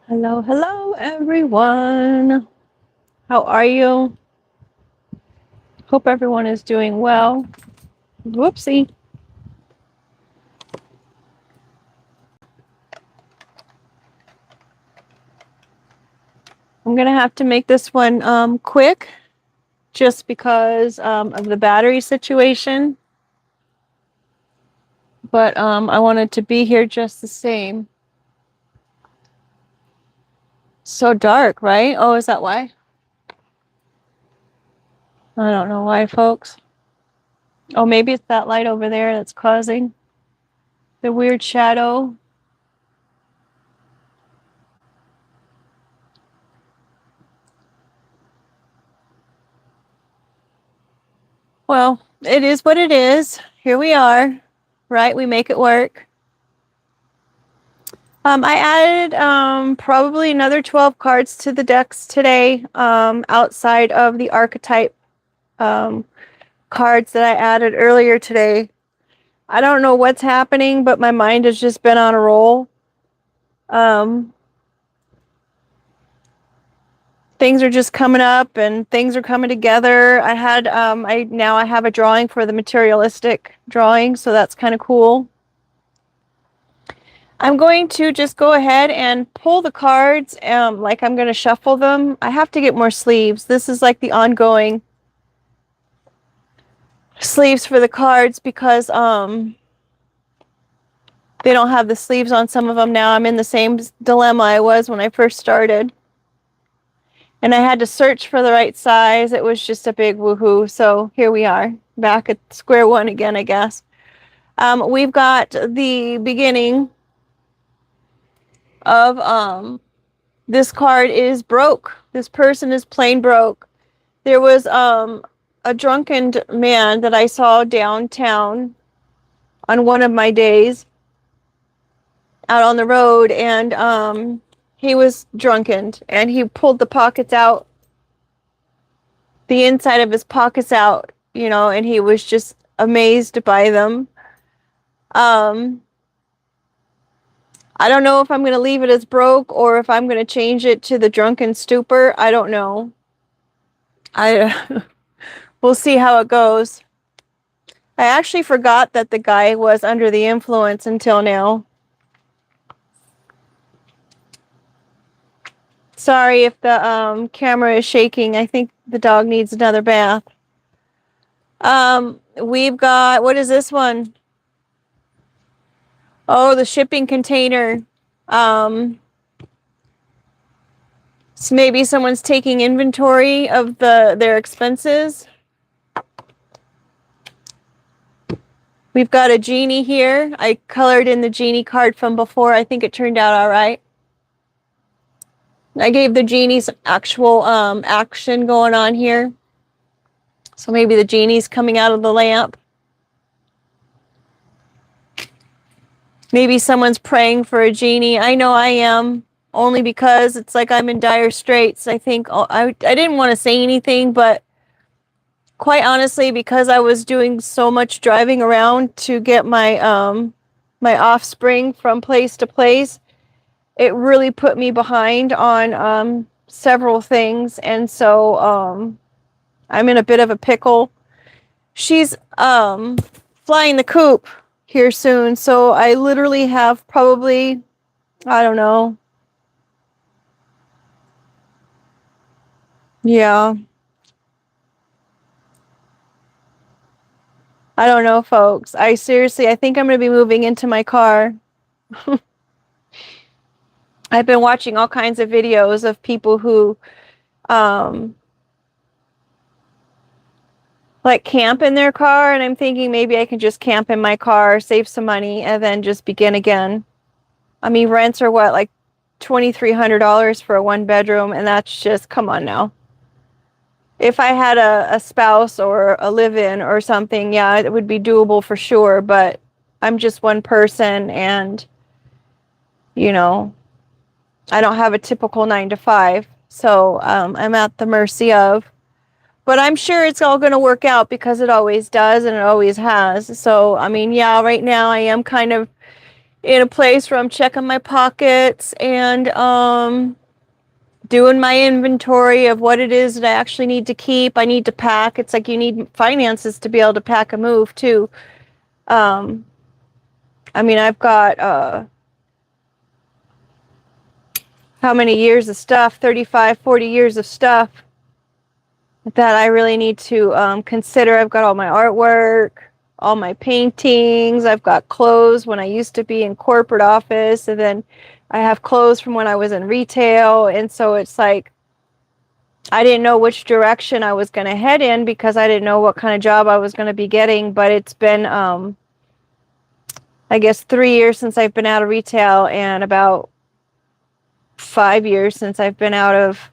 Hello, hello, everyone. How are you? Hope everyone is doing well. Whoopsie. I'm going to have to make this one quick just because of the battery situation. But I wanted to be here just the same. So dark, right? Oh, is that why? I don't know why, folks. Oh, maybe it's that light over there that's causing the weird shadow. Well, it is what it is. Here we are, right? We make it work. I added probably another 12 cards to the decks today, outside of the archetype cards that I added earlier today. I don't know what's happening, but my mind has just been on a roll. Things are just coming up and things are coming together. I have a drawing for the materialistic drawing, so that's kind of cool. I'm going to just go ahead and pull the cards, like I'm going to shuffle them. I have to get more sleeves. This is like the ongoing sleeves for the cards because they don't have the sleeves on some of them now. I'm in the same dilemma I was when I first started. And I had to search for the right size. It was just a big woohoo. So here we are, back at square one again, I guess. We've got the beginning of this card is broke. This person is plain broke. There was a drunken man that I saw downtown on one of my days out on the road, and he was drunken, and he pulled the pockets out, the inside of his pockets out, and he was just amazed by them. I don't know if I'm going to leave it as broke or if I'm going to change it to the drunken stupor. I don't know. We'll see how it goes. I actually forgot that the guy was under the influence until now. Sorry if the camera is shaking. I think the dog needs another bath. We've got, what is this one? Oh, the shipping container. So maybe someone's taking inventory of their expenses. We've got a genie here. I colored in the genie card from before. I think it turned out all right. I gave the genie some actual action going on here. So maybe the genie's coming out of the lamp. Maybe someone's praying for a genie. I know I am, only because it's like I'm in dire straits. I think I didn't want to say anything, but quite honestly, because I was doing so much driving around to get my my offspring from place to place, it really put me behind on several things, and so I'm in a bit of a pickle. She's flying the coop here soon, so I literally have probably, I don't know. Yeah. I don't know, folks. I think I'm going to be moving into my car. I've been watching all kinds of videos of people who like camp in their car, and I'm thinking maybe I can just camp in my car, save some money, and then just begin again. I mean, rents are what, like $2,300 for a one bedroom, and that's just, come on now. If I had a spouse or a live-in or something, yeah, it would be doable for sure, but I'm just one person, and I don't have a typical 9 to 5, so I'm at the mercy of. But I'm sure it's all going to work out because it always does and it always has. So, I mean, yeah, right now I am kind of in a place where I'm checking my pockets and doing my inventory of what it is that I actually need to keep. I need to pack. It's like you need finances to be able to pack a move too. I mean, I've got how many years of stuff, 35, 40 years of stuff that I really need to consider. I've got all my artwork, all my paintings. I've got clothes when I used to be in corporate office, and then I have clothes from when I was in retail. And so it's like I didn't know which direction I was going to head in because I didn't know what kind of job I was going to be getting. But it's been, I guess, 3 years since I've been out of retail and about 5 years since I've been out of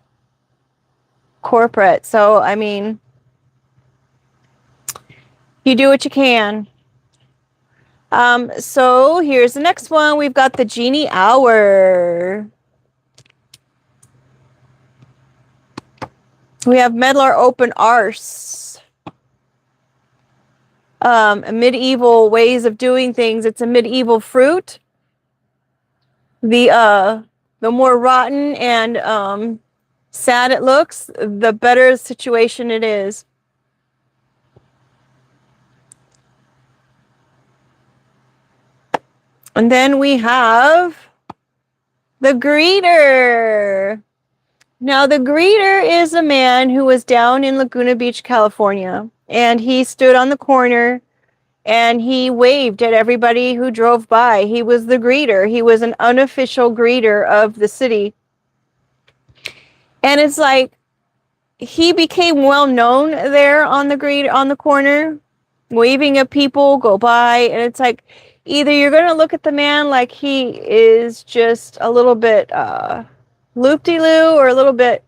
corporate. So, I mean, you do what you can. So here's the next one. We've got the Genie Hour. We have Medlar Open Arse. Medieval ways of doing things. It's a medieval fruit. The more rotten and sad it looks, the better situation it is. And then we have the Greeter. Now, the greeter is a man who was down in Laguna Beach, California, and he stood on the corner and he waved at everybody who drove by. He was the greeter. He was an unofficial greeter of the city. And it's like he became well known there on the corner, waving at people go by, and it's like either you're going to look at the man like he is just a little bit loop-de-loo or a little bit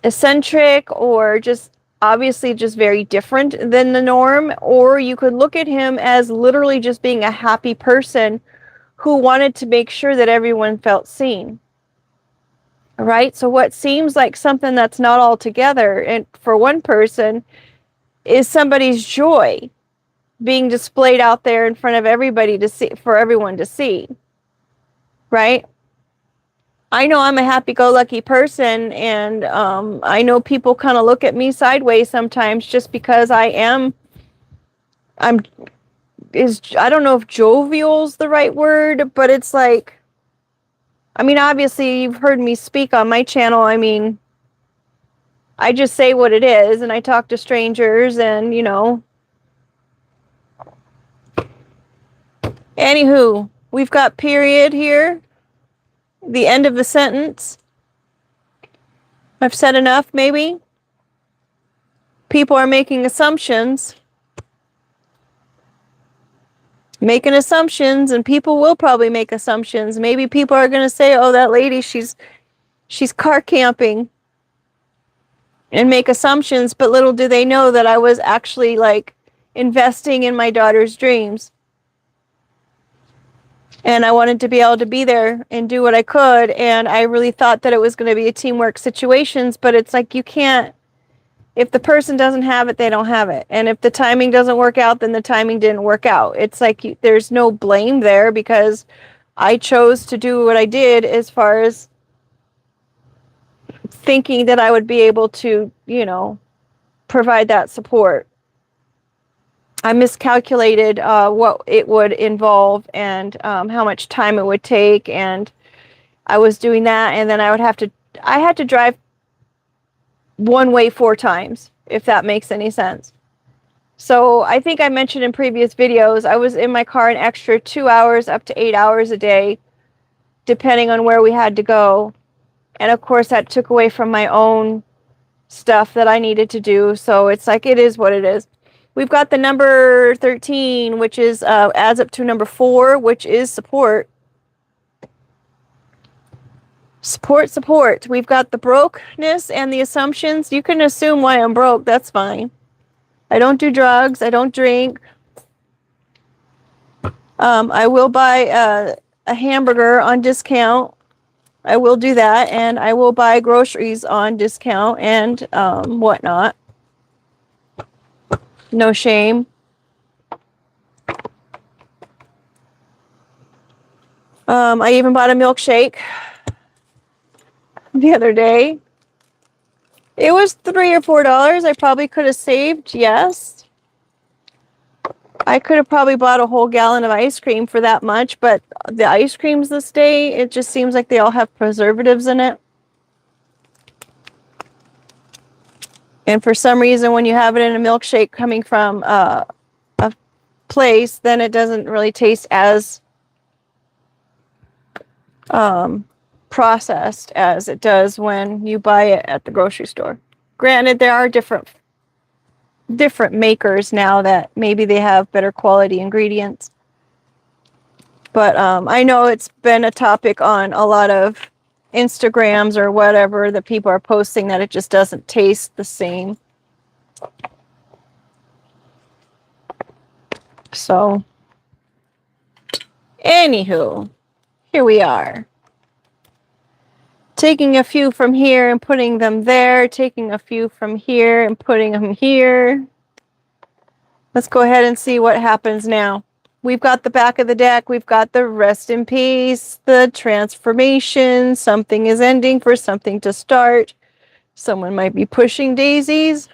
eccentric or just obviously just very different than the norm, or you could look at him as literally just being a happy person who wanted to make sure that everyone felt seen. Right? So what seems like something that's not all together, and for one person, is somebody's joy being displayed out there in front of everybody to see, for everyone to see. Right? I know I'm a happy-go-lucky person, and I know people kind of look at me sideways sometimes just because I don't know if jovial's the right word, but it's like, I mean, obviously you've heard me speak on my channel. I mean, I just say what it is, and I talk to strangers, and you know. Anywho, we've got period here. The end of the sentence. I've said enough, maybe. People are making assumptions. Making assumptions, and people will probably make assumptions. Maybe people are going to say, oh, that lady, she's car camping. And make assumptions, but little do they know that I was actually like investing in my daughter's dreams. And I wanted to be able to be there and do what I could. And I really thought that it was going to be a teamwork situations, but it's like you can't, if the person doesn't have it, they don't have it. And if the timing doesn't work out, then the timing didn't work out. It's like there's no blame there because I chose to do what I did as far as thinking that I would be able to, you know, provide that support. I miscalculated what it would involve and how much time it would take, and I was doing that, and then I had to drive one way 4 times, if that makes any sense. So I think I mentioned in previous videos, I was in my car an extra 2 hours up to 8 hours a day, depending on where we had to go. And of course that took away from my own stuff that I needed to do. So it's like, it is what it is. We've got the number 13, which is adds up to number 4, which is support. Support. We've got the brokenness and the assumptions. You can assume why I'm broke. That's fine. I don't do drugs. I don't drink. I will buy a hamburger on discount. I will do that. And I will buy groceries on discount and whatnot. No shame. I even bought a milkshake the other day. It was $3 or $4. I probably could have saved, yes. I could have probably bought a whole gallon of ice cream for that much, but the ice creams this day, it just seems like they all have preservatives in it. And for some reason, when you have it in a milkshake coming from a place, then it doesn't really taste as processed as it does when you buy it at the grocery store. Granted, there are different makers now that maybe they have better quality ingredients. But I know it's been a topic on a lot of Instagrams or whatever that people are posting that it just doesn't taste the same. So, anywho, here we are. Taking a few from here and putting them there, taking a few from here and putting them here. Let's go ahead and see what happens now. We've got the back of the deck. We've got the rest in peace, the transformation. Something is ending for something to start. Someone might be pushing daisies.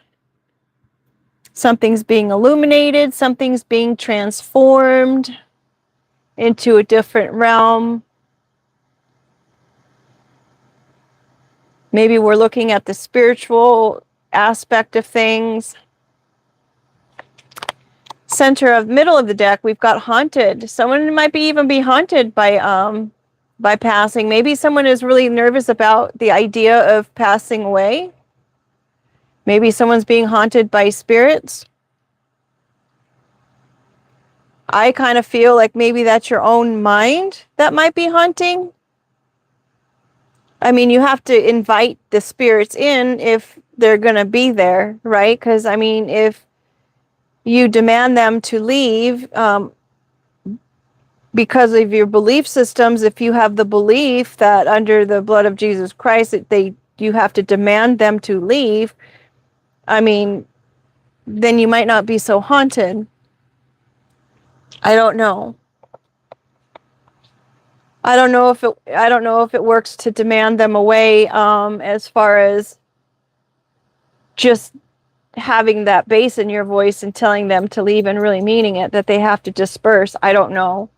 Something's being illuminated. Something's being transformed into a different realm. Maybe we're looking at the spiritual aspect of things. Middle of the deck, we've got haunted. Someone might even be haunted by passing. Maybe someone is really nervous about the idea of passing away. Maybe someone's being haunted by spirits. I kind of feel like maybe that's your own mind that might be haunting. I mean, you have to invite the spirits in if they're going to be there, right? Because, I mean, if you demand them to leave because of your belief systems, if you have the belief that under the blood of Jesus Christ, you have to demand them to leave, I mean, then you might not be so haunted. I don't know. I don't know if it works to demand them away as far as just having that bass in your voice and telling them to leave and really meaning it, that they have to disperse. I don't know.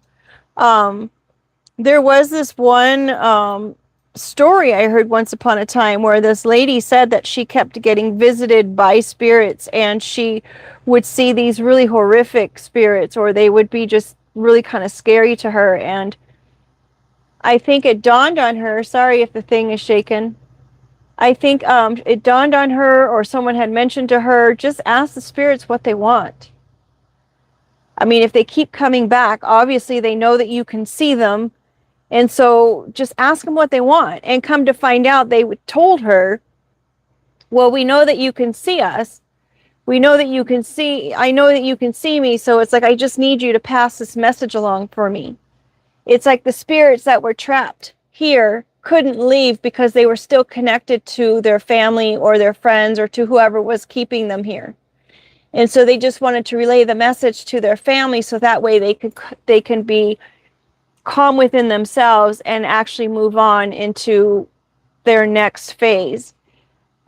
There was this one story I heard once upon a time where this lady said that she kept getting visited by spirits, and she would see these really horrific spirits, or they would be just really kind of scary to her. And I think it dawned on her, sorry if the thing is shaken, I think it dawned on her, or someone had mentioned to her, just ask the spirits what they want. I mean, if they keep coming back, obviously they know that you can see them. And so just ask them what they want. And come to find out, they told her, well, we know that you can see us. We know that you can see, I know that you can see me. So it's like, I just need you to pass this message along for me. It's like the spirits that were trapped here couldn't leave because they were still connected to their family or their friends or to whoever was keeping them here. And so they just wanted to relay the message to their family so that way they can be calm within themselves and actually move on into their next phase.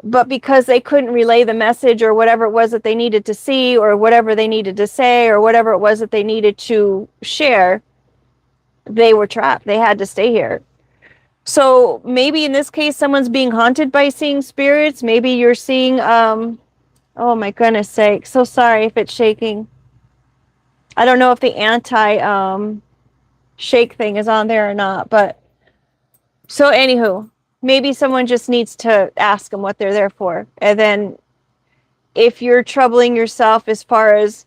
But because they couldn't relay the message or whatever it was that they needed to see or whatever they needed to say or whatever it was that they needed to share, they were trapped. They had to stay here. So maybe in this case, someone's being haunted by seeing spirits. Maybe you're seeing, oh my goodness sake. So sorry if it's shaking. I don't know if the shake thing is on there or not, but so anywho, maybe someone just needs to ask them what they're there for. And then if you're troubling yourself as far as,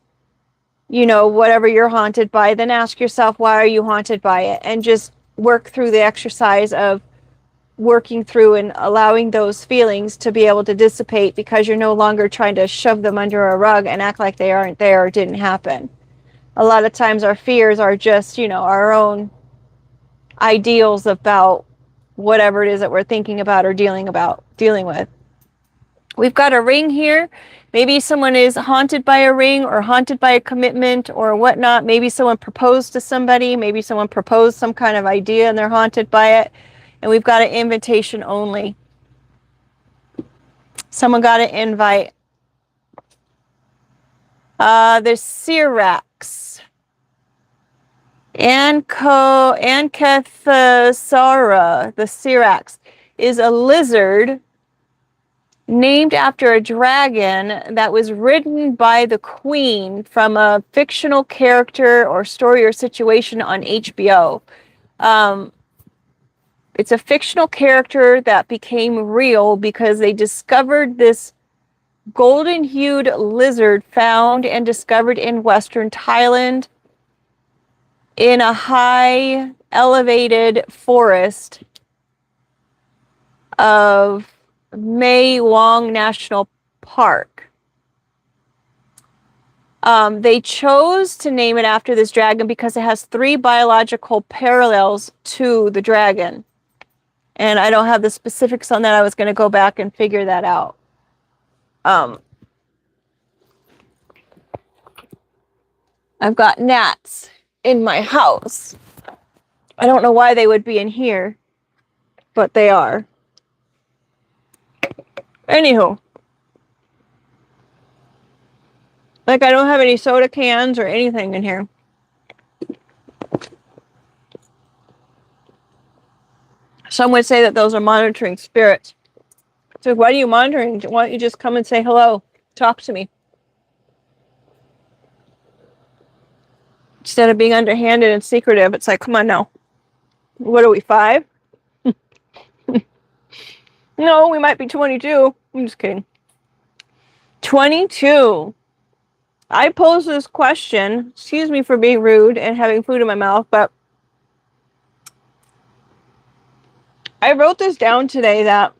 you know, whatever you're haunted by, then ask yourself, why are you haunted by it? And just work through the exercise of working through and allowing those feelings to be able to dissipate, because you're no longer trying to shove them under a rug and act like they aren't there or didn't happen. A lot of times our fears are just, you know, our own ideals about whatever it is that we're thinking about or dealing with. We've got a ring here. Maybe someone is haunted by a ring or haunted by a commitment or whatnot. Maybe someone proposed to somebody. Maybe someone proposed some kind of idea and they're haunted by it. And we've got an invitation only. Someone got an invite. There's Syrax. Ankathasara, the Syrax, is a lizard named after a dragon that was ridden by the queen from a fictional character or story or situation on HBO. It's a fictional character that became real because they discovered this golden-hued lizard found and discovered in Western Thailand in a high elevated forest of Mae Wong National Park. They chose to name it after this dragon because it has 3 biological parallels to the dragon. And I don't have the specifics on that. I was going to go back and figure that out. I've got gnats in my house. I don't know why they would be in here, but they are. Anywho. Like, I don't have any soda cans or anything in here. Some would say that those are monitoring spirits. So what are you monitoring? Why don't you just come and say hello? Talk to me. Instead of being underhanded and secretive, it's like, come on now. What are we, 5? No, we might be 22. I'm just kidding. 22. I posed this question. Excuse me for being rude and having food in my mouth, but I wrote this down today that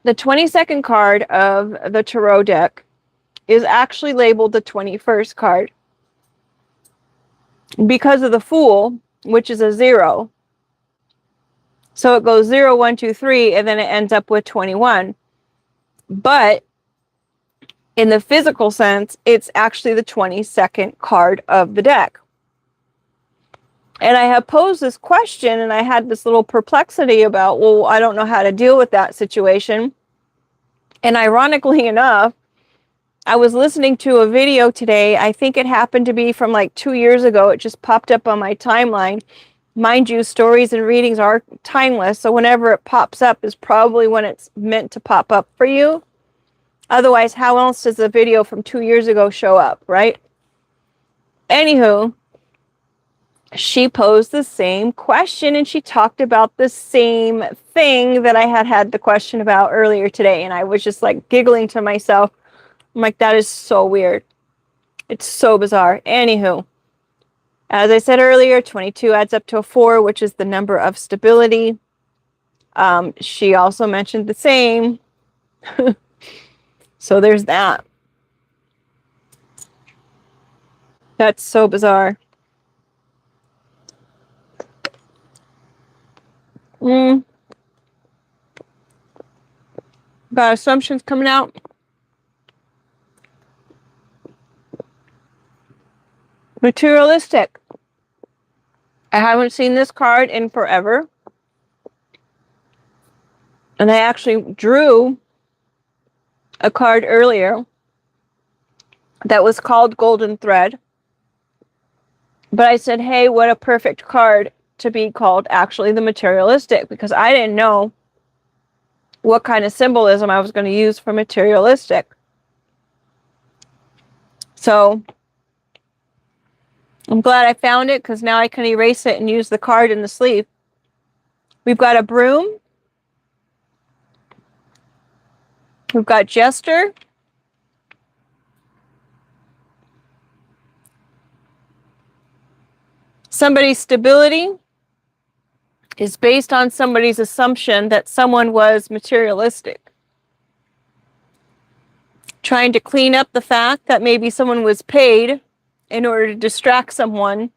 the 22nd card of the tarot deck is actually labeled the 21st card because of the Fool, which is a 0. So it goes 0, 1, 2, 3, and then it ends up with 21. But in the physical sense, it's actually the 22nd card of the deck. And I have posed this question, and I had this little perplexity about, well, I don't know how to deal with that situation. And ironically enough, I was listening to a video today. I think it happened to be from like 2 years ago. It just popped up on my timeline. Mind you, stories and readings are timeless, so whenever it pops up is probably when it's meant to pop up for you. Otherwise, how else does the video from 2 years ago show up, right? Anywho, she posed the same question and she talked about the same thing that I had the question about earlier today. And I was just like giggling to myself. I'm like, that is so weird. It's so bizarre. Anywho, as I said earlier, 22 adds up to a 4, which is the number of stability. She also mentioned the same. So there's that. That's so bizarre. Got assumptions coming out. Materialistic. I haven't seen this card in forever. And I actually drew a card earlier that was called Golden Thread. But I said, hey, what a perfect card to be called actually the materialistic, because I didn't know what kind of symbolism I was going to use for materialistic. So I'm glad I found it, because now I can erase it and use the card in the sleeve. We've got a broom. We've got Jester. Somebody's stability is based on somebody's assumption that someone was materialistic. Trying to clean up the fact that maybe someone was paid in order to distract someone.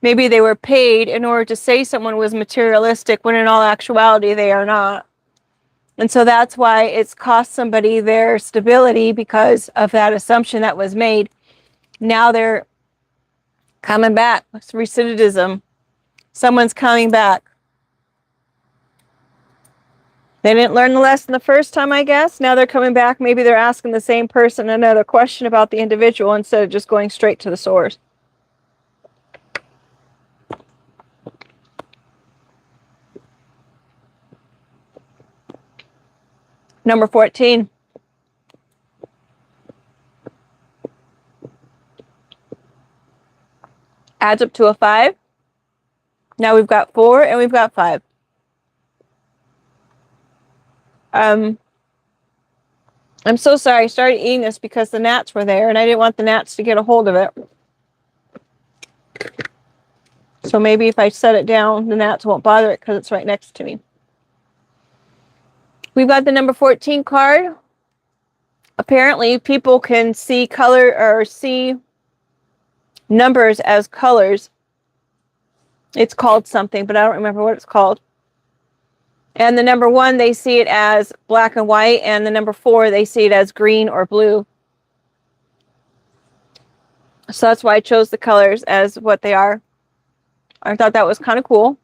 Maybe they were paid in order to say someone was materialistic when in all actuality they are not. And so that's why it's cost somebody their stability because of that assumption that was made. Now they're coming back. It's recidivism. Someone's coming back. They didn't learn the lesson the first time, I guess. Now they're coming back. Maybe they're asking the same person another question about the individual instead of just going straight to the source. Number 14. Adds up to a 5. Now we've got 4 and we've got 5. I'm so sorry. I started eating this because the gnats were there and I didn't want the gnats to get a hold of it. So maybe if I set it down, the gnats won't bother it because it's right next to me. We've got the number 14 card. Apparently, people can see color or see numbers as colors. It's called something, but I don't remember what it's called. And the number 1, they see it as black and white, and the number 4, they see it as green or blue. So that's why I chose the colors as what they are. I thought that was kind of cool.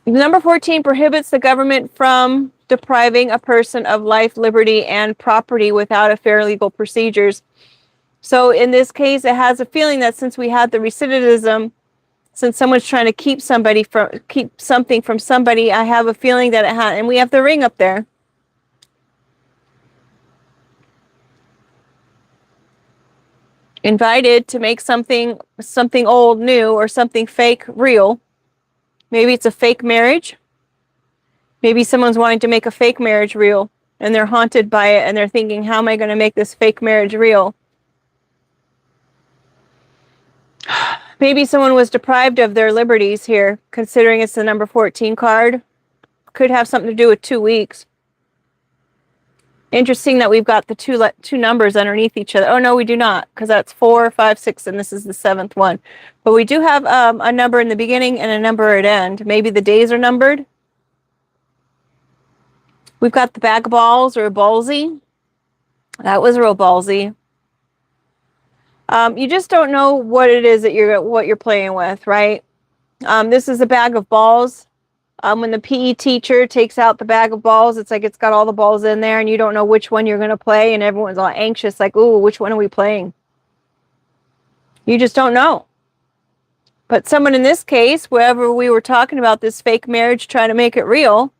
Number 14 prohibits the government from depriving a person of life, liberty, and property without a fair legal procedures. So in this case, it has a feeling that since we had the recidivism, since someone's trying to keep something from somebody, I have a feeling that it has, and we have the ring up there. Invited to make something old new or something fake real. Maybe it's a fake marriage. Maybe someone's wanting to make a fake marriage real and they're haunted by it and they're thinking, how am I going to make this fake marriage real? Maybe someone was deprived of their liberties here, considering it's the number 14 card. Could have something to do with 2 weeks. Interesting that we've got the two numbers underneath each other. Oh, no, we do not, because that's 4, 5, 6, and this is the 7th one. But we do have a number in the beginning and a number at end. Maybe the days are numbered. We've got the bag of balls or ballsy. That was real ballsy. You just don't know what it is that you're playing with, right? This is a bag of balls. When the PE teacher takes out the bag of balls, it's like it's got all the balls in there and you don't know which one you're going to play and everyone's all anxious like, ooh, which one are we playing? You just don't know. But someone in this case, wherever we were talking about this fake marriage, trying to make it real,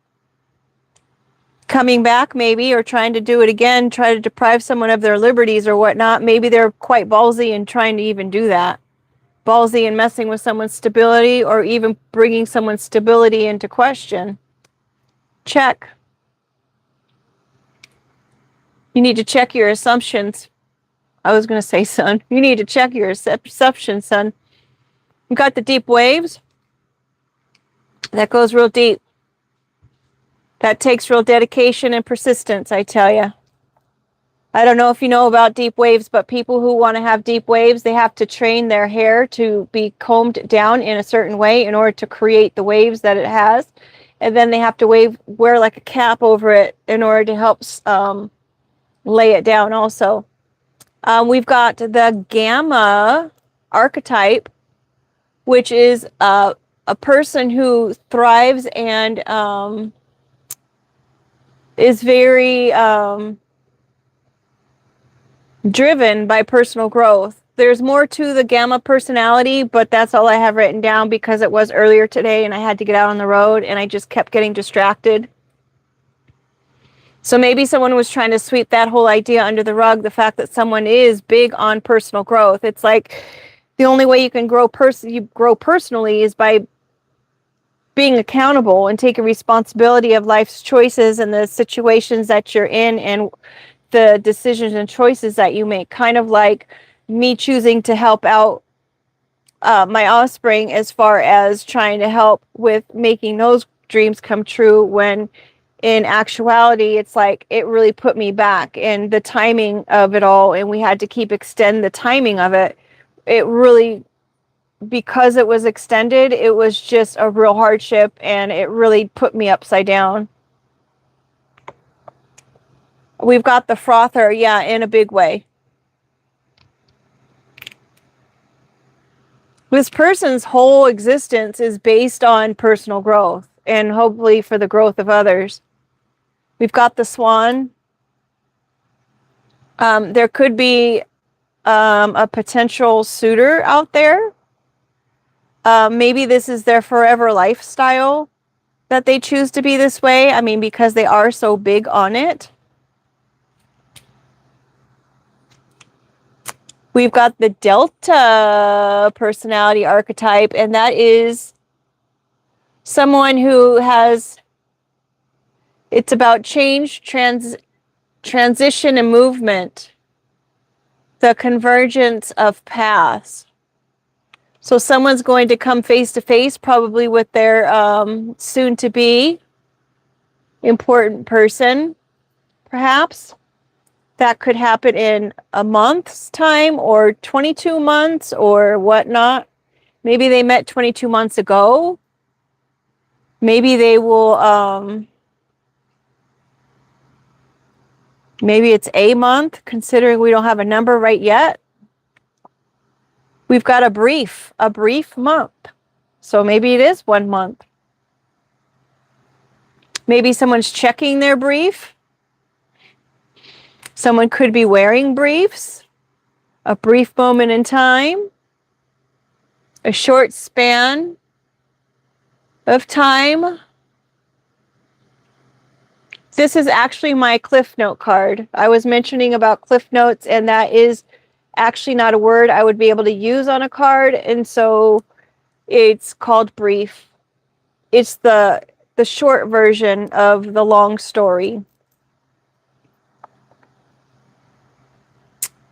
coming back maybe, or trying to do it again, try to deprive someone of their liberties or whatnot, maybe they're quite ballsy in trying to even do that. Ballsy in messing with someone's stability or even bringing someone's stability into question. Check. You need to check your assumptions. I was going to say, son. You need to check your assumptions, son. You got the deep waves. That goes real deep. That takes real dedication and persistence, I tell you. I don't know if you know about deep waves, but people who want to have deep waves, they have to train their hair to be combed down in a certain way in order to create the waves that it has. And then they have to wear like a cap over it in order to help lay it down also. We've got the gamma archetype, which is a person who thrives and is very driven by personal growth. There's more to the gamma personality, but that's all I have written down because it was earlier today and I had to get out on the road and I just kept getting distracted. So maybe someone was trying to sweep that whole idea under the rug, the fact that someone is big on personal growth. It's like the only way you can grow personally is by being accountable and taking responsibility of life's choices and the situations that you're in and the decisions and choices that you make. Kind of like me choosing to help out my offspring as far as trying to help with making those dreams come true, when in actuality it's like it really put me back, and the timing of it all, and we had to extend the timing of it. It really because it was extended, it was just a real hardship, and it really put me upside down. We've got the frother, yeah, in a big way. This person's whole existence is based on personal growth, and hopefully for the growth of others. We've got the swan. There could be a potential suitor out there. Maybe this is their forever lifestyle that they choose to be this way. I mean, because they are so big on it. We've got the Delta personality archetype, and that is someone who has, it's about change, transition, and movement. The convergence of paths. So someone's going to come face to face probably with their soon-to-be important person, perhaps. That could happen in a month's time or 22 months or whatnot. Maybe they met 22 months ago. Maybe they will, maybe it's a month, considering we don't have a number right yet. We've got a brief month. So maybe it is 1 month. Maybe someone's checking their brief. Someone could be wearing briefs. A brief moment in time. A short span of time. This is actually my Cliff Note card. I was mentioning about Cliff Notes, and that is actually not a word I would be able to use on a card, and so it's called brief. It's the short version of the long story.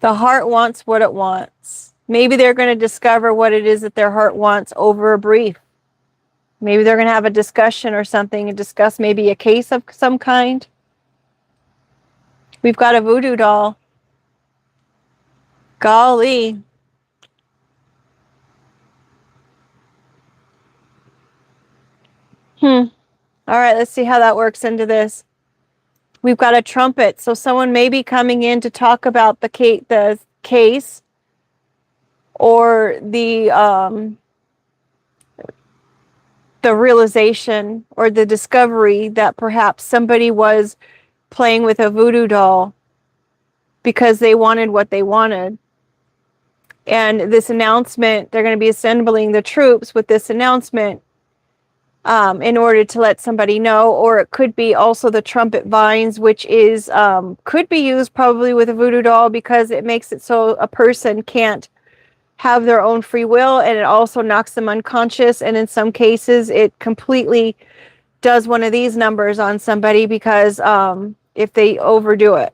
The heart wants what it wants. Maybe they're going to discover what it is that their heart wants over a brief. Maybe they're going to have a discussion or something and discuss maybe a case of some kind. We've got a voodoo doll. Golly. All right, let's see how that works into this. We've got a trumpet. So someone may be coming in to talk about the case or the realization or the discovery that perhaps somebody was playing with a voodoo doll because they wanted what they wanted. And this announcement, they're going to be assembling the troops with this announcement in order to let somebody know. Or it could be also the trumpet vines, which is could be used probably with a voodoo doll because it makes it so a person can't have their own free will, and it also knocks them unconscious. And in some cases, it completely does one of these numbers on somebody because if they overdo it.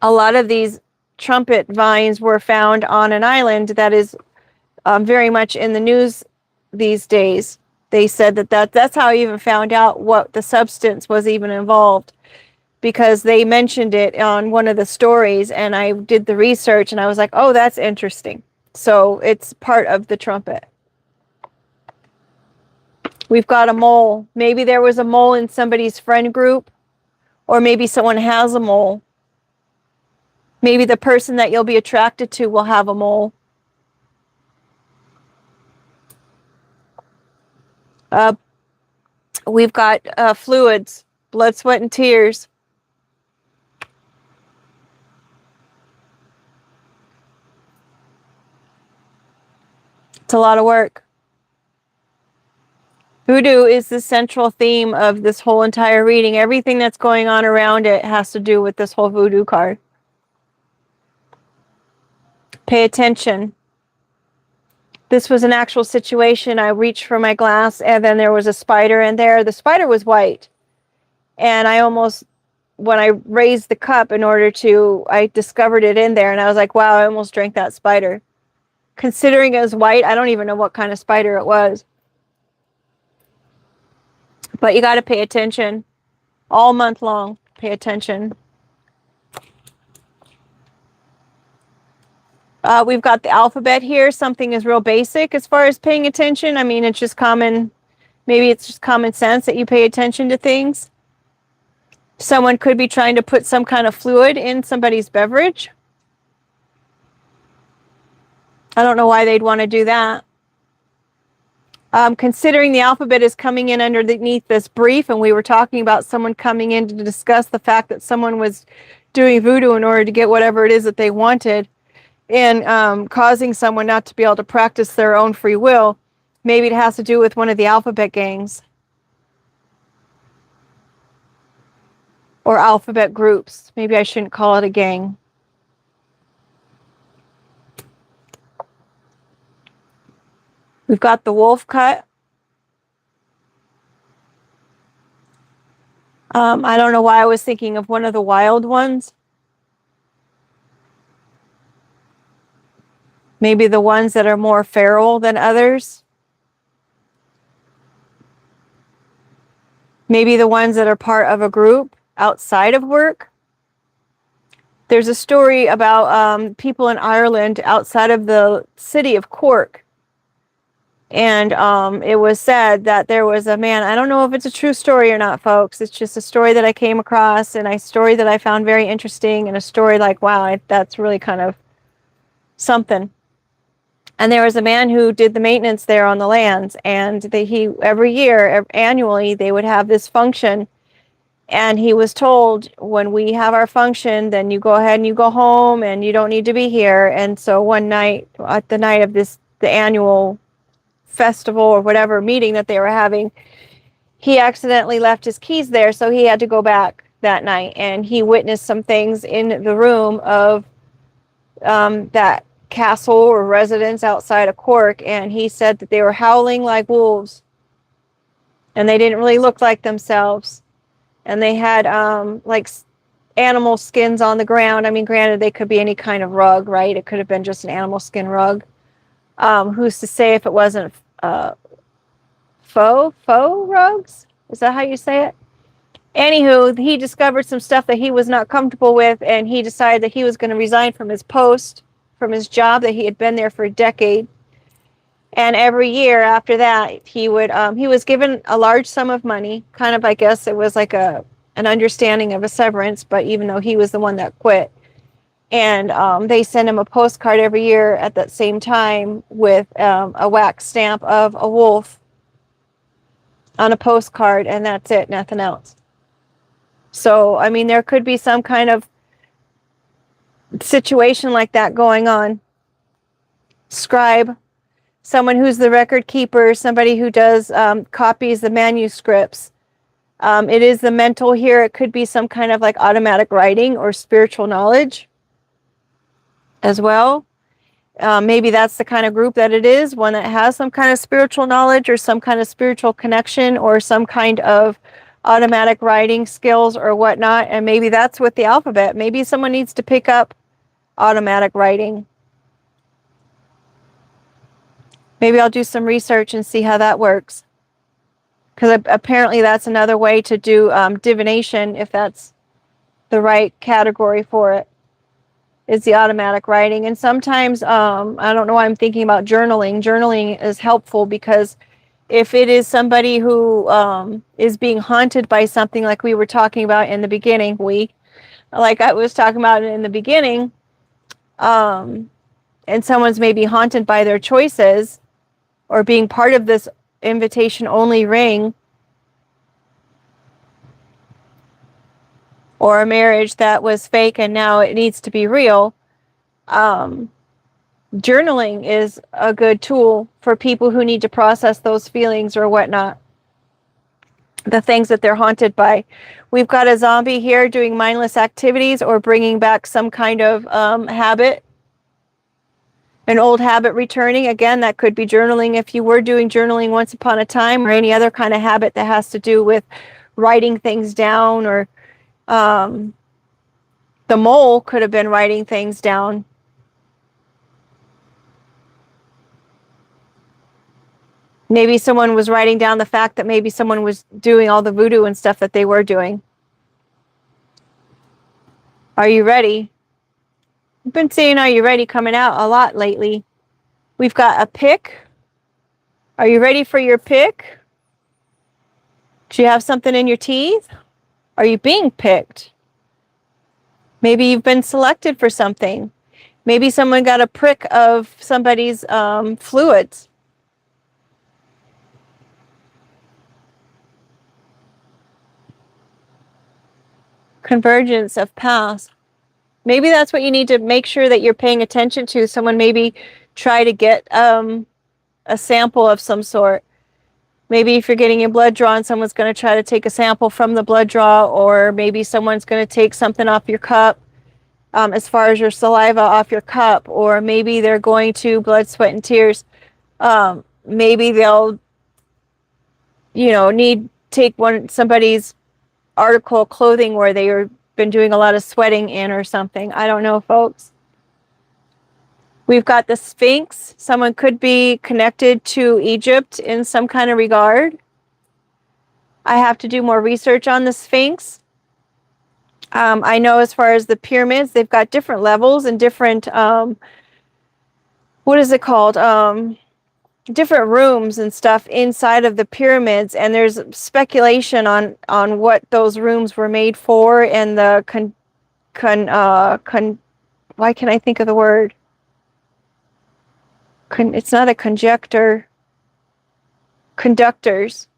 A lot of these trumpet vines were found on an island that is very much in the news these days. They said that's how I even found out what the substance was even involved, because they mentioned it on one of the stories, and I did the research and I was like, oh, that's interesting. So it's part of the trumpet. We've got a mole. Maybe there was a mole in somebody's friend group, or maybe someone has a mole. Maybe the person that you'll be attracted to will have a mole. We've got fluids, blood, sweat, and tears. It's a lot of work. Voodoo is the central theme of this whole entire reading. Everything that's going on around it has to do with this whole voodoo card. Pay attention. This was an actual situation. I reached for my glass, and then there was a spider in there. The spider was white. And I almost, when I raised the cup in order to, I discovered it in there, and I was like, wow, I almost drank that spider. Considering it was white, I don't even know what kind of spider it was. But you got to pay attention. All month long, pay attention. We've got the alphabet here. Something is real basic as far as paying attention. I mean, it's just common, maybe it's just common sense that you pay attention to things. Someone could be trying to put some kind of fluid in somebody's beverage. I don't know why they'd want to do that. Considering the alphabet is coming in underneath this brief, and we were talking about someone coming in to discuss the fact that someone was doing voodoo in order to get whatever it is that they wanted, and causing someone not to be able to practice their own free will. Maybe it has to do with one of the alphabet gangs or alphabet groups. Maybe I shouldn't call it a gang. We've got the wolf cut. I don't know why I was thinking of one of the wild ones. Maybe the ones that are more feral than others. Maybe the ones that are part of a group outside of work. There's a story about people in Ireland outside of the city of Cork. And it was said that there was a man, I don't know if it's a true story or not, folks. It's just a story that I came across, and a story that I found very interesting, and a story like, wow, that's really kind of something. And there was a man who did the maintenance there on the lands, and he every year, annually, they would have this function. And he was told, when we have our function, then you go ahead and you go home, and you don't need to be here. And so one night, at the night of the annual festival or whatever meeting that they were having, he accidentally left his keys there, so he had to go back that night. And he witnessed some things in the room of that castle or residence outside of Cork, and he said that they were howling like wolves, and they didn't really look like themselves, and they had like animal skins on the ground. I mean, granted, they could be any kind of rug, right? It could have been just an animal skin rug. Who's to say if it wasn't faux rugs? Is that how you say it? Anywho, he discovered some stuff that he was not comfortable with, and he decided that he was going to resign from his post, from his job that he had been there for a decade. And every year after that, he was given a large sum of money, kind of, I guess it was like an understanding of a severance, but even though he was the one that quit. And they sent him a postcard every year at that same time with a wax stamp of a wolf on a postcard, and that's it, nothing else. So, I mean, there could be some kind of situation like that going on. Scribe, someone who's the record keeper, somebody who does copies the manuscripts. It is the mental here. It could be some kind of like automatic writing or spiritual knowledge as well. Maybe that's the kind of group that it is, one that has some kind of spiritual knowledge or some kind of spiritual connection or some kind of automatic writing skills or whatnot. And maybe that's with the alphabet. Maybe someone needs to pick up automatic writing. Maybe I'll do some research and see how that works. Because apparently that's another way to do divination, if that's the right category for it, is the automatic writing. And sometimes, I don't know why I'm thinking about journaling. Journaling is helpful because if it is somebody who is being haunted by something like we were talking about in the beginning, like I was talking about in the beginning, and someone's maybe haunted by their choices or being part of this invitation only ring, or a marriage that was fake and now it needs to be real, journaling is a good tool for people who need to process those feelings or whatnot, the things that they're haunted by. We've got a zombie here doing mindless activities or bringing back some kind of habit, an old habit returning. Again, that could be journaling if you were doing journaling once upon a time, or any other kind of habit that has to do with writing things down, or the mole could have been writing things down. Maybe someone was writing down the fact that maybe someone was doing all the voodoo and stuff that they were doing. Are you ready? I've been seeing Are You Ready coming out a lot lately. We've got a pick. Are you ready for your pick? Do you have something in your teeth? Are you being picked? Maybe you've been selected for something. Maybe someone got a prick of somebody's fluids. Convergence of paths. Maybe that's what you need to make sure that you're paying attention to. Someone maybe try to get a sample of some sort. Maybe if you're getting your blood drawn, someone's going to try to take a sample from the blood draw, or maybe someone's going to take something off your cup, as far as your saliva off your cup, or maybe they're going to blood, sweat, and tears. Maybe they'll, need take somebody's article of clothing where they've been doing a lot of sweating in or something. I don't know, folks. We've got the Sphinx. Someone could be connected to Egypt in some kind of regard. I have to do more research on the Sphinx. I know as far as the pyramids, they've got different levels and different, what is it called? Different rooms and stuff inside of the pyramids. And there's speculation on what those rooms were made for, and the why can't I think of the word? It's not a conjecture. Conductors.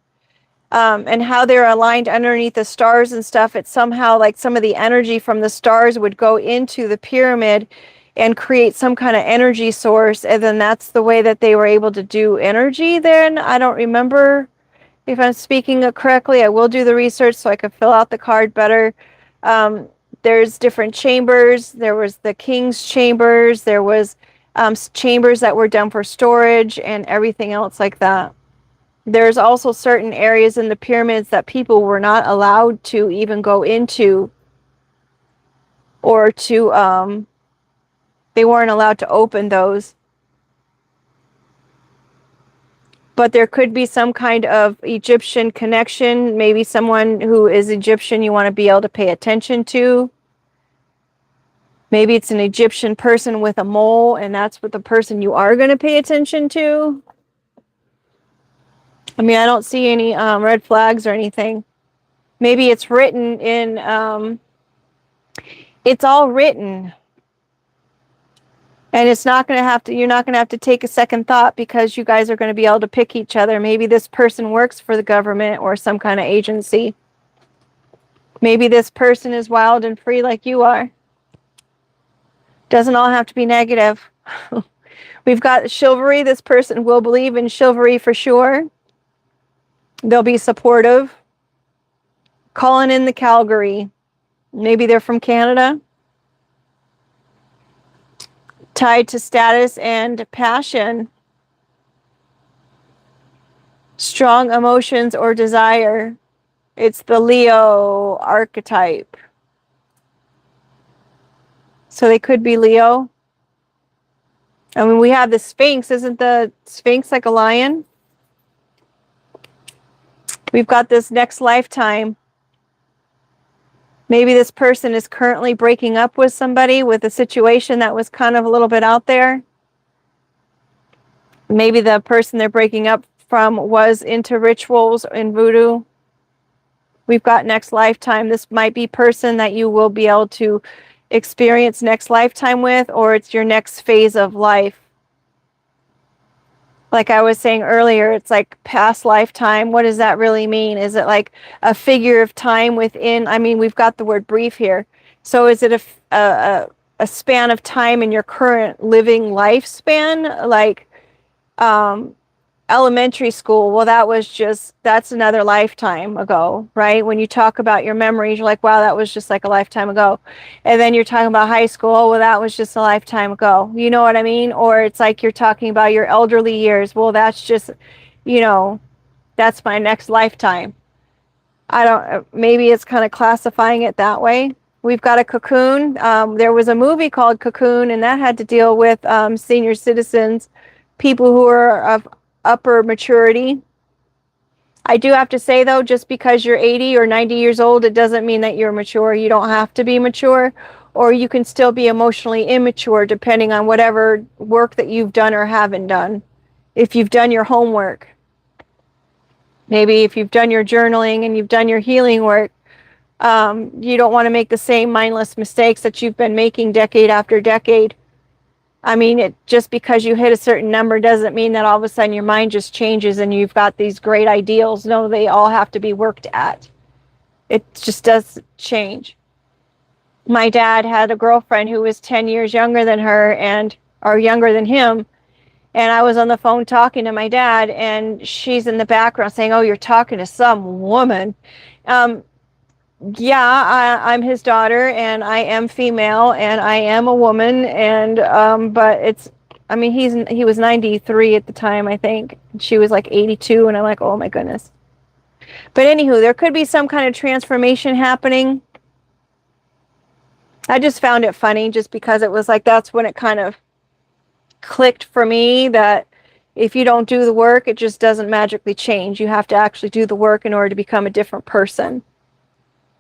And how they're aligned underneath the stars and stuff. It's somehow like some of the energy from the stars would go into the pyramid and create some kind of energy source. And then that's the way that they were able to do energy then. I don't remember if I'm speaking it correctly. I will do the research so I can fill out the card better. There's different chambers. There was the king's chambers. There was chambers that were done for storage and everything else like that. There's also certain areas in the pyramids that people were not allowed to even go into, or to, they weren't allowed to open those. But there could be some kind of Egyptian connection, maybe someone who is Egyptian you want to be able to pay attention to. Maybe it's an Egyptian person with a mole, and that's what the person you are going to pay attention to. I mean, I don't see any red flags or anything. Maybe it's written in, it's all written. And it's not going to have to, you're not going to have to take a second thought, because you guys are going to be able to pick each other. Maybe this person works for the government or some kind of agency. Maybe this person is wild and free like you are. Doesn't all have to be negative. We've got chivalry. This person will believe in chivalry for sure. They'll be supportive. Calling in the Calgary. Maybe they're from Canada. Tied to status and passion. Strong emotions or desire. It's the Leo archetype. So they could be Leo. I mean, we have the Sphinx. Isn't the Sphinx like a lion? We've got this next lifetime. Maybe this person is currently breaking up with somebody, with a situation that was kind of a little bit out there. Maybe the person they're breaking up from was into rituals and voodoo. We've got next lifetime. This might be person that you will be able to experience next lifetime with, or it's your next phase of life. Like I was saying earlier, it's like past lifetime. What does that really mean? Is it like a figure of time within? I mean, we've got the word brief here. So is it a span of time in your current living lifespan? Like elementary school, well, that's another lifetime ago, right? When you talk about your memories, you're like, wow, that was just like a lifetime ago. And then you're talking about high school, oh, well, that was just a lifetime ago. You know what I mean? Or it's like you're talking about your elderly years. Well, that's just, that's my next lifetime. Maybe it's kind of classifying it that way. We've got a Cocoon. There was a movie called Cocoon, and that had to deal with senior citizens, people who are of upper maturity. I do have to say, though, just because you're 80 or 90 years old, it doesn't mean that you're mature. You don't have to be mature, or you can still be emotionally immature depending on whatever work that you've done or haven't done. If you've done your homework, maybe if you've done your journaling and you've done your healing work, you don't want to make the same mindless mistakes that you've been making decade after decade. I mean, just because you hit a certain number doesn't mean that all of a sudden your mind just changes and you've got these great ideals. No, they all have to be worked at. It just does change. My dad had a girlfriend who was 10 years younger than her or younger than him. And I was on the phone talking to my dad, and she's in the background saying, "Oh, you're talking to some woman." Yeah, I'm his daughter, and I am female, and I am a woman, and but I mean, he was 93 at the time, I think. She was like 82, and I'm like, oh my goodness. But anywho, there could be some kind of transformation happening. I just found it funny just because it was like that's when it kind of clicked for me that if you don't do the work, it just doesn't magically change. You have to actually do the work in order to become a different person.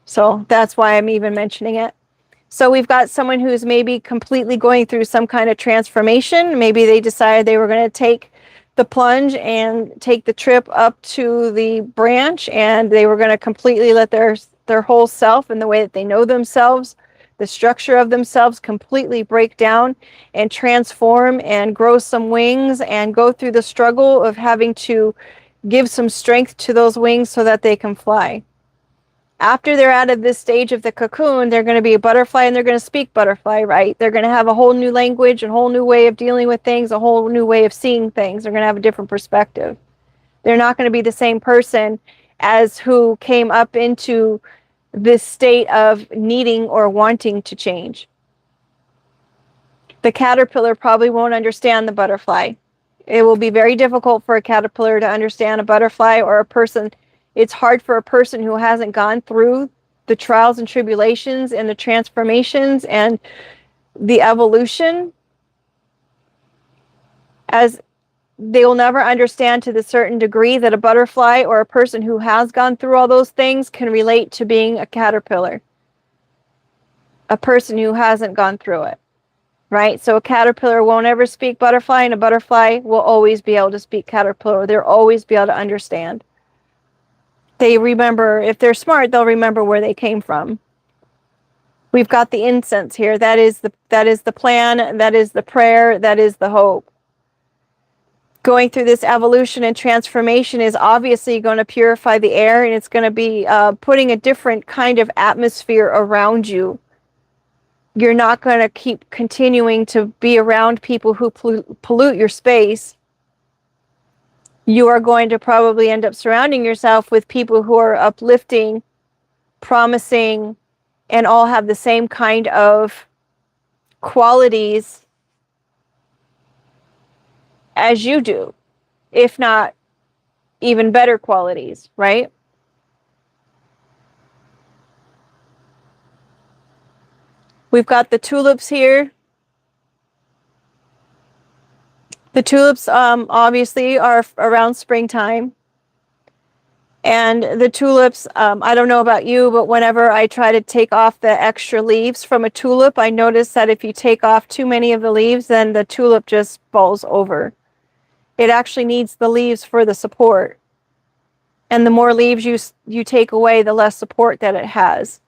So that's why I'm even mentioning it. So we've got someone who's maybe completely going through some kind of transformation. Maybe they decided they were going to take the plunge and take the trip up to the branch, and they were going to completely let their whole self and the way that they know themselves, the structure of themselves, completely break down and transform and grow some wings and go through the struggle of having to give some strength to those wings so that they can fly. After they're out of this stage of the cocoon, they're going to be a butterfly, and they're going to speak butterfly, right? They're going to have a whole new language, a whole new way of dealing with things, a whole new way of seeing things. They're going to have a different perspective. They're not going to be the same person as who came up into this state of needing or wanting to change. The caterpillar probably won't understand the butterfly. It will be very difficult for a caterpillar to understand a butterfly or a person. It's hard for a person who hasn't gone through the trials and tribulations and the transformations and the evolution, as they will never understand to the certain degree that a butterfly or a person who has gone through all those things can relate to being a caterpillar, a person who hasn't gone through it, right? So a caterpillar won't ever speak butterfly, and a butterfly will always be able to speak caterpillar. They'll always be able to understand. They remember, if they're smart, they'll remember where they came from. We've got the incense here. That is the plan, that is the prayer, that is the hope. Going through this evolution and transformation is obviously going to purify the air, and it's going to be putting a different kind of atmosphere around you. You're not going to keep continuing to be around people who pollute your space. You are going to probably end up surrounding yourself with people who are uplifting, promising, and all have the same kind of qualities as you do, if not even better qualities, right? We've got the tulips here. The tulips obviously are around springtime. And the tulips, I don't know about you, but whenever I try to take off the extra leaves from a tulip, I notice that if you take off too many of the leaves, then the tulip just falls over. It actually needs the leaves for the support. And the more leaves you take away, the less support that it has.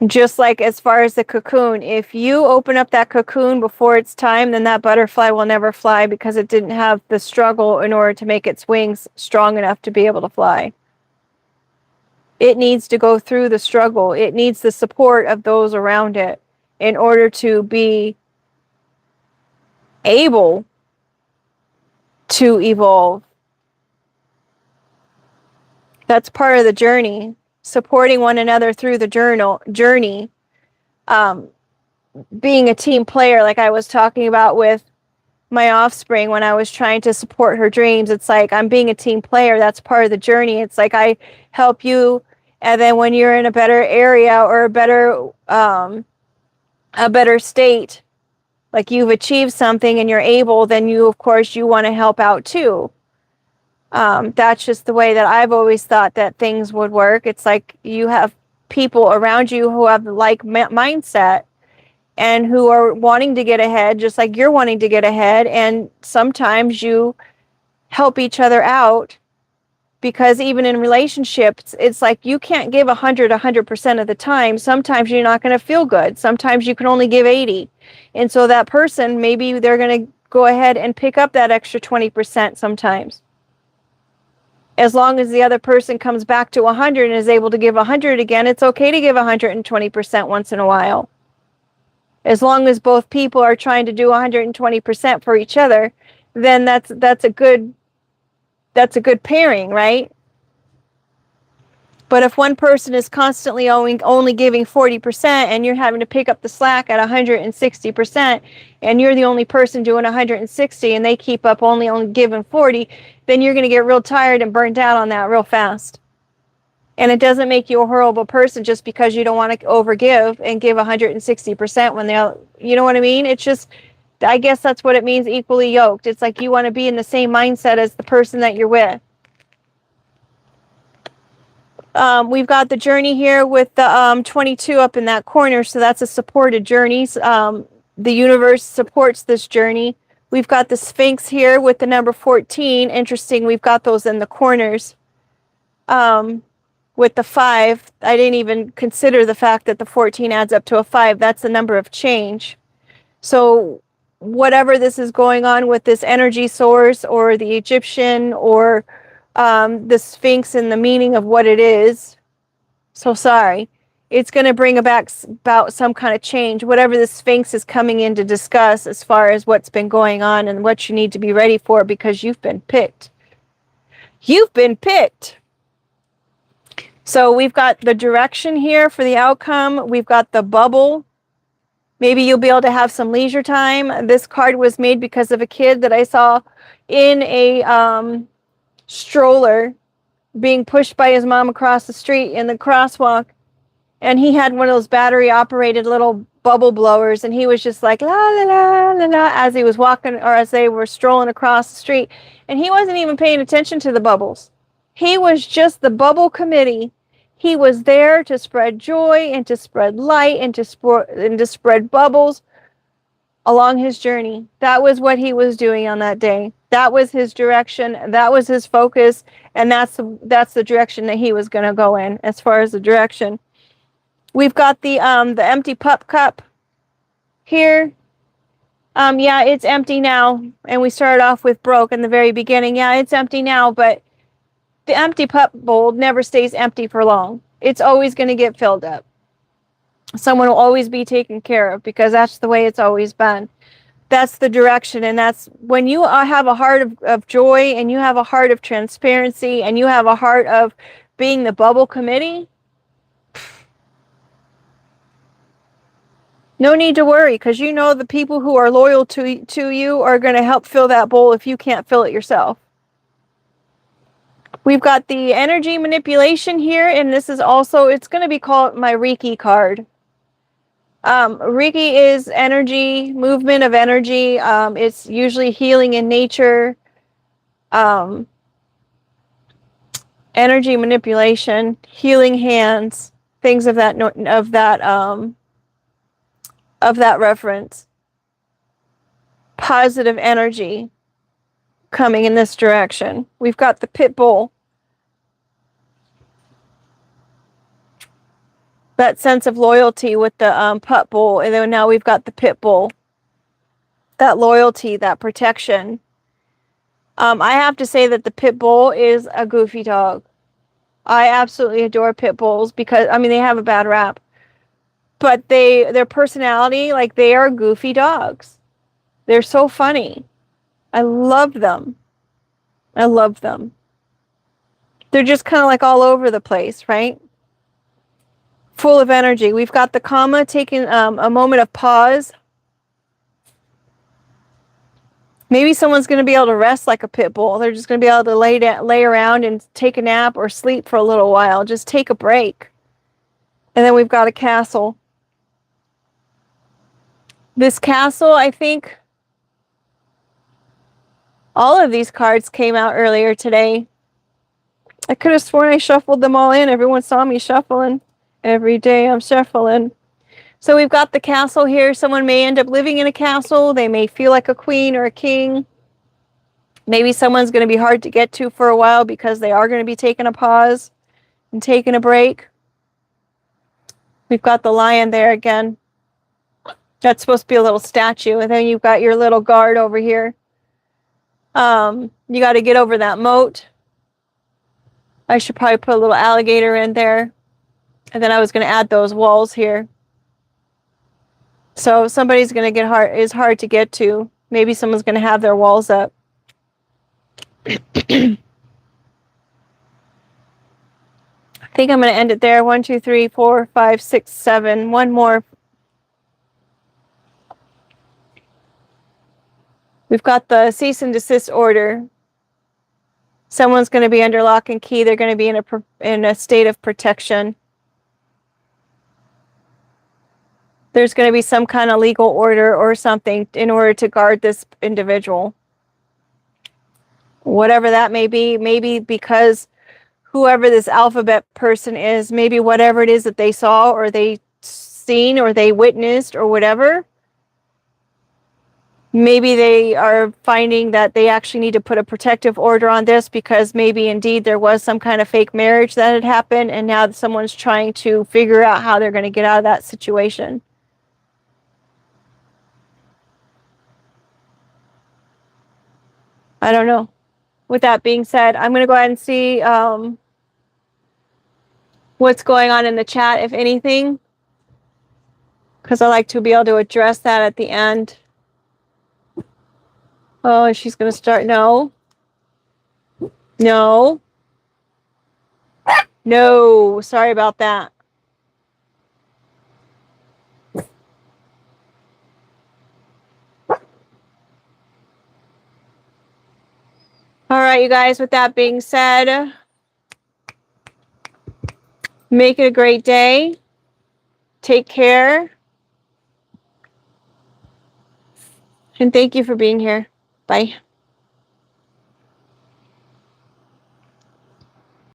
Just like as far as the cocoon, if you open up that cocoon before it's time, then that butterfly will never fly because it didn't have the struggle in order to make its wings strong enough to be able to fly. It needs to go through the struggle. It needs the support of those around it in order to be able to evolve. That's part of the journey. Supporting one another through the journey, being a team player, like I was talking about with my offspring when I was trying to support her dreams. It's like I'm being a team player. That's part of the journey. It's like I help you, and then when you're in a better area or a better state, like you've achieved something and you're able, then you, of course, you want to help out too. That's just the way that I've always thought that things would work. It's like you have people around you who have the like mindset and who are wanting to get ahead, just like you're wanting to get ahead. And sometimes you help each other out, because even in relationships, it's like you can't give 100% of the time. Sometimes you're not going to feel good. Sometimes you can only give 80. And so that person, maybe they're going to go ahead and pick up that extra 20% sometimes. As long as the other person comes back to 100 and is able to give 100 again, it's okay to give 120% once in a while. As long as both people are trying to do 120% for each other, then that's a good pairing, right? But if one person is constantly only giving 40% and you're having to pick up the slack at 160%, and you're the only person doing 160 and they keep up only giving 40, then you're going to get real tired and burnt out on that real fast. And it doesn't make you a horrible person just because you don't want to overgive and give 160% when they're, you know what I mean? It's just, I guess that's what it means, equally yoked. It's like you want to be in the same mindset as the person that you're with. We've got the journey here with the 22 up in that corner, so that's a supported journey. The universe supports this journey. We've got the Sphinx here with the number 14. Interesting, we've got those in the corners. With the 5, I didn't even consider the fact that the 14 adds up to a 5. That's the number of change. So whatever this is going on with this energy source or the Egyptian or the Sphinx and the meaning of what it is, so sorry, it's going to bring about some kind of change, whatever the Sphinx is coming in to discuss as far as what's been going on and what you need to be ready for, because you've been picked. You've been picked. So we've got the direction here for the outcome. We've got the bubble. Maybe you'll be able to have some leisure time. This card was made because of a kid that I saw in a stroller being pushed by his mom across the street in the crosswalk. And he had one of those battery operated little bubble blowers. And he was just like, la, la, la, la, la, as he was walking, or as they were strolling across the street. And he wasn't even paying attention to the bubbles. He was just the bubble committee. He was there to spread joy and to spread light and to spread bubbles along his journey. That was what he was doing on that day. That was his direction. That was his focus. And that's the direction that he was going to go in as far as the direction. We've got the empty pup cup here. Yeah, it's empty now. And we started off with broke in the very beginning. Yeah, it's empty now, but the empty pup bowl never stays empty for long. It's always going to get filled up. Someone will always be taken care of, because that's the way it's always been. That's the direction. And that's when you have a heart of joy, and you have a heart of transparency, and you have a heart of being the bubble committee. No need to worry, because you know the people who are loyal to you are going to help fill that bowl if you can't fill it yourself. We've got the energy manipulation here, and this is also, it's going to be called my Reiki card. Reiki is energy, movement of energy. It's usually healing in nature. Energy manipulation, healing hands, things of that reference. Positive energy coming in this direction. We've got the pit bull. That sense of loyalty with the pup bull, and then now we've got the pit bull. That loyalty, that protection. I have to say that the pit bull is a goofy dog. I absolutely adore pit bulls, because I mean, they have a bad rap, but their personality, like, they are goofy dogs. They're so funny. I love them. I love them. They're just kind of like all over the place, right? Full of energy. We've got the comma, taking a moment of pause. Maybe someone's going to be able to rest like a pit bull. They're just going to be able to lay around and take a nap or sleep for a little while. Just take a break. And then we've got a castle. This castle, I think all of these cards came out earlier today. I could have sworn I shuffled them all in. Everyone saw me shuffling. Every day I'm shuffling. So we've got the castle here. Someone may end up living in a castle. They may feel like a queen or a king. Maybe someone's going to be hard to get to for a while because they are going to be taking a pause and taking a break. We've got the lion there again. That's supposed to be a little statue. And then you've got your little guard over here. You got to get over that moat. I should probably put a little alligator in there. And then I was going to add those walls here. So if somebody's going to get hard to get to. Maybe someone's going to have their walls up. I think I'm going to end it there. 1, 2, 3, 4, 5, 6, 7. One more. We've got the cease and desist order. Someone's going to be under lock and key. They're going to be in a state of protection. There's going to be some kind of legal order or something in order to guard this individual. Whatever that may be, maybe because whoever this alphabet person is, maybe whatever it is that they saw or they seen or they witnessed or whatever, maybe they are finding that they actually need to put a protective order on this because maybe indeed there was some kind of fake marriage that had happened and now someone's trying to figure out how they're going to get out of that situation. I don't know. With that being said, I'm going to go ahead and see what's going on in the chat, if anything, because I like to be able to address that at the end. Oh, she's going to start. No. No. No. Sorry about that. All right, you guys, with that being said, make it a great day. Take care. And thank you for being here. Bye.